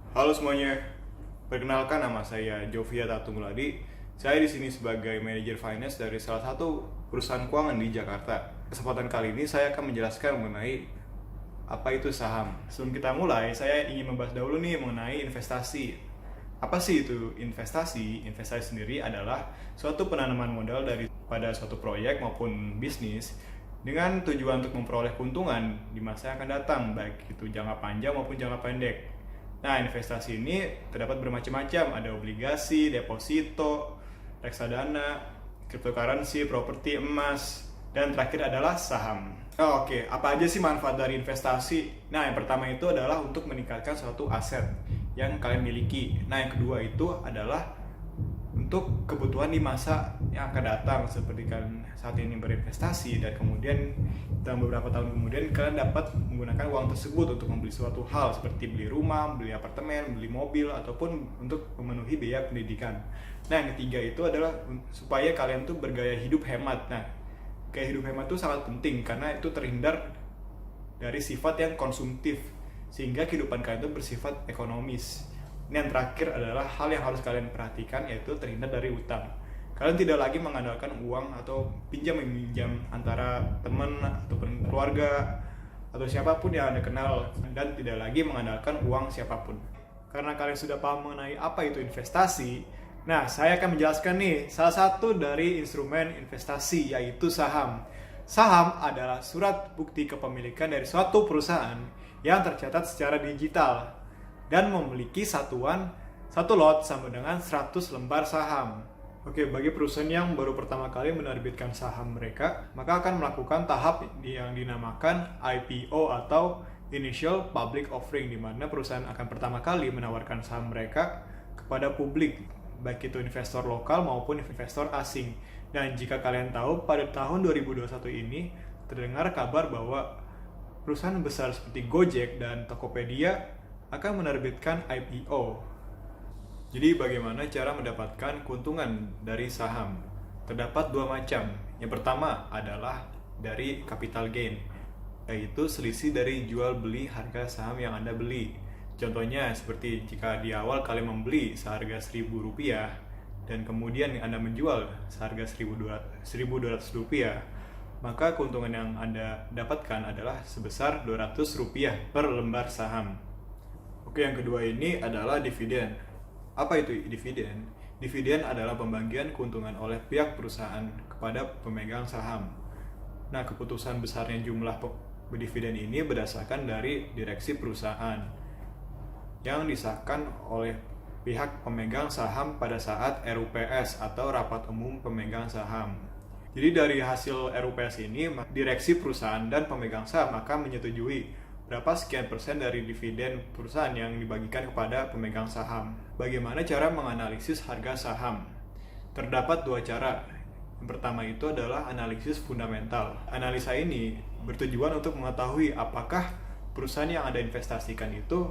Halo semuanya, perkenalkan nama saya Jovia Tatungguladi. Saya di sini sebagai manajer finance dari salah satu perusahaan keuangan di Jakarta. Kesempatan kali ini saya akan menjelaskan mengenai apa itu saham. Sebelum kita mulai, saya ingin membahas dahulu nih mengenai investasi. Apa sih itu investasi? Investasi sendiri adalah suatu penanaman modal pada suatu proyek maupun bisnis dengan tujuan untuk memperoleh keuntungan di masa yang akan datang, baik itu jangka panjang maupun jangka pendek. Nah, investasi ini terdapat bermacam-macam, ada obligasi, deposito, reksadana, cryptocurrency, properti, emas, dan terakhir adalah saham. Oke, apa aja sih manfaat dari investasi? Nah, yang pertama itu adalah untuk meningkatkan suatu aset yang kalian miliki. Nah, yang kedua itu adalah untuk kebutuhan di masa yang akan datang, seperti kalian saat ini berinvestasi dan kemudian dalam beberapa tahun kemudian kalian dapat menggunakan uang tersebut untuk membeli suatu hal seperti beli rumah, beli apartemen, beli mobil, ataupun untuk memenuhi biaya pendidikan. Nah, yang ketiga itu adalah supaya kalian tuh bergaya hidup hemat. Nah, gaya hidup hemat itu sangat penting karena itu terhindar dari sifat yang konsumtif sehingga kehidupan kalian itu bersifat ekonomis. Ini yang terakhir adalah hal yang harus kalian perhatikan, yaitu terhindar dari utang. Kalian tidak lagi mengandalkan uang atau pinjam-meminjam antara teman ataupun keluarga atau siapapun yang Anda kenal, dan tidak lagi mengandalkan uang siapapun. Karena kalian sudah paham mengenai apa itu investasi, nah saya akan menjelaskan nih salah satu dari instrumen investasi, yaitu saham. Saham adalah surat bukti kepemilikan dari suatu perusahaan yang tercatat secara digital dan memiliki satu lot sama dengan 100 lembar saham. Oke, bagi perusahaan yang baru pertama kali menerbitkan saham mereka, maka akan melakukan tahap yang dinamakan IPO atau Initial Public Offering, di mana perusahaan akan pertama kali menawarkan saham mereka kepada publik, baik itu investor lokal maupun investor asing. Dan jika kalian tahu, pada tahun 2021 ini terdengar kabar bahwa perusahaan besar seperti Gojek dan Tokopedia akan menerbitkan IPO. Jadi bagaimana cara mendapatkan keuntungan dari saham? Terdapat dua macam. Yang pertama adalah dari capital gain, yaitu selisih dari jual beli harga saham yang Anda beli. Contohnya seperti jika di awal kalian membeli seharga Rp1.000 dan kemudian Anda menjual seharga Rp1.200, maka keuntungan yang Anda dapatkan adalah sebesar Rp200 per lembar saham. Oke, yang kedua ini adalah dividen. Apa itu dividen? Dividen adalah pembagian keuntungan oleh pihak perusahaan kepada pemegang saham. Nah, keputusan besarnya jumlah dividen ini berdasarkan dari direksi perusahaan yang disahkan oleh pihak pemegang saham pada saat RUPS atau Rapat Umum Pemegang Saham. Jadi dari hasil RUPS ini, direksi perusahaan dan pemegang saham akan menyetujui berapa sekian persen dari dividen perusahaan yang dibagikan kepada pemegang saham. Bagaimana cara menganalisis harga saham? Terdapat dua cara. Yang pertama itu adalah analisis fundamental. Analisa ini bertujuan untuk mengetahui apakah perusahaan yang Anda investasikan itu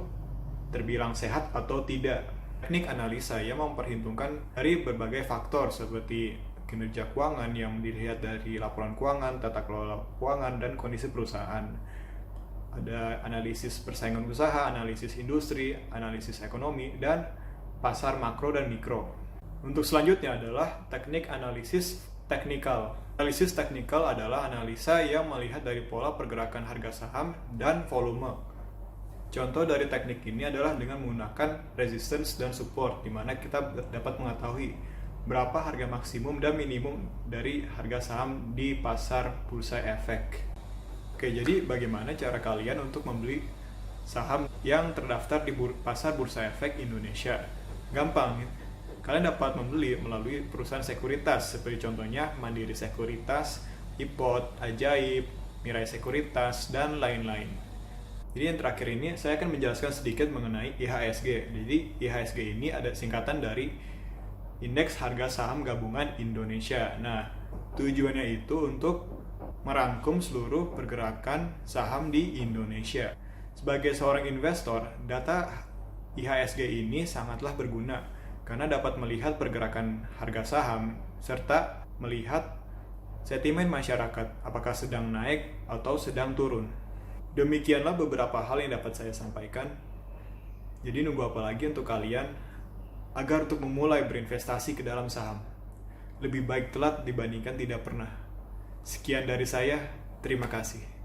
terbilang sehat atau tidak. Teknik analisa yang memperhitungkan dari berbagai faktor seperti kinerja keuangan yang dilihat dari laporan keuangan, tata kelola keuangan, dan kondisi perusahaan. Ada analisis persaingan usaha, analisis industri, analisis ekonomi, dan pasar makro dan mikro. Untuk selanjutnya adalah teknik analisis teknikal. Analisis teknikal adalah analisa yang melihat dari pola pergerakan harga saham dan volume. Contoh dari teknik ini adalah dengan menggunakan resistance dan support, di mana kita dapat mengetahui berapa harga maksimum dan minimum dari harga saham di pasar bursa efek. Oke, jadi bagaimana cara kalian untuk membeli saham yang terdaftar di pasar bursa efek Indonesia? Gampang, kalian dapat membeli melalui perusahaan sekuritas, seperti contohnya Mandiri Sekuritas, IPOT, Ajaib, Mirai Sekuritas, dan lain-lain. Jadi yang terakhir ini saya akan menjelaskan sedikit mengenai IHSG. Jadi IHSG ini ada singkatan dari Indeks Harga Saham Gabungan Indonesia. Nah, tujuannya itu untuk merangkum seluruh pergerakan saham di Indonesia. Sebagai seorang investor, data IHSG ini sangatlah berguna karena dapat melihat pergerakan harga saham serta melihat sentimen masyarakat, apakah sedang naik atau sedang turun. Demikianlah beberapa hal yang dapat saya sampaikan. Jadi nunggu apa lagi untuk kalian agar untuk memulai berinvestasi ke dalam saham? Lebih baik telat dibandingkan tidak pernah. Sekian dari saya, terima kasih.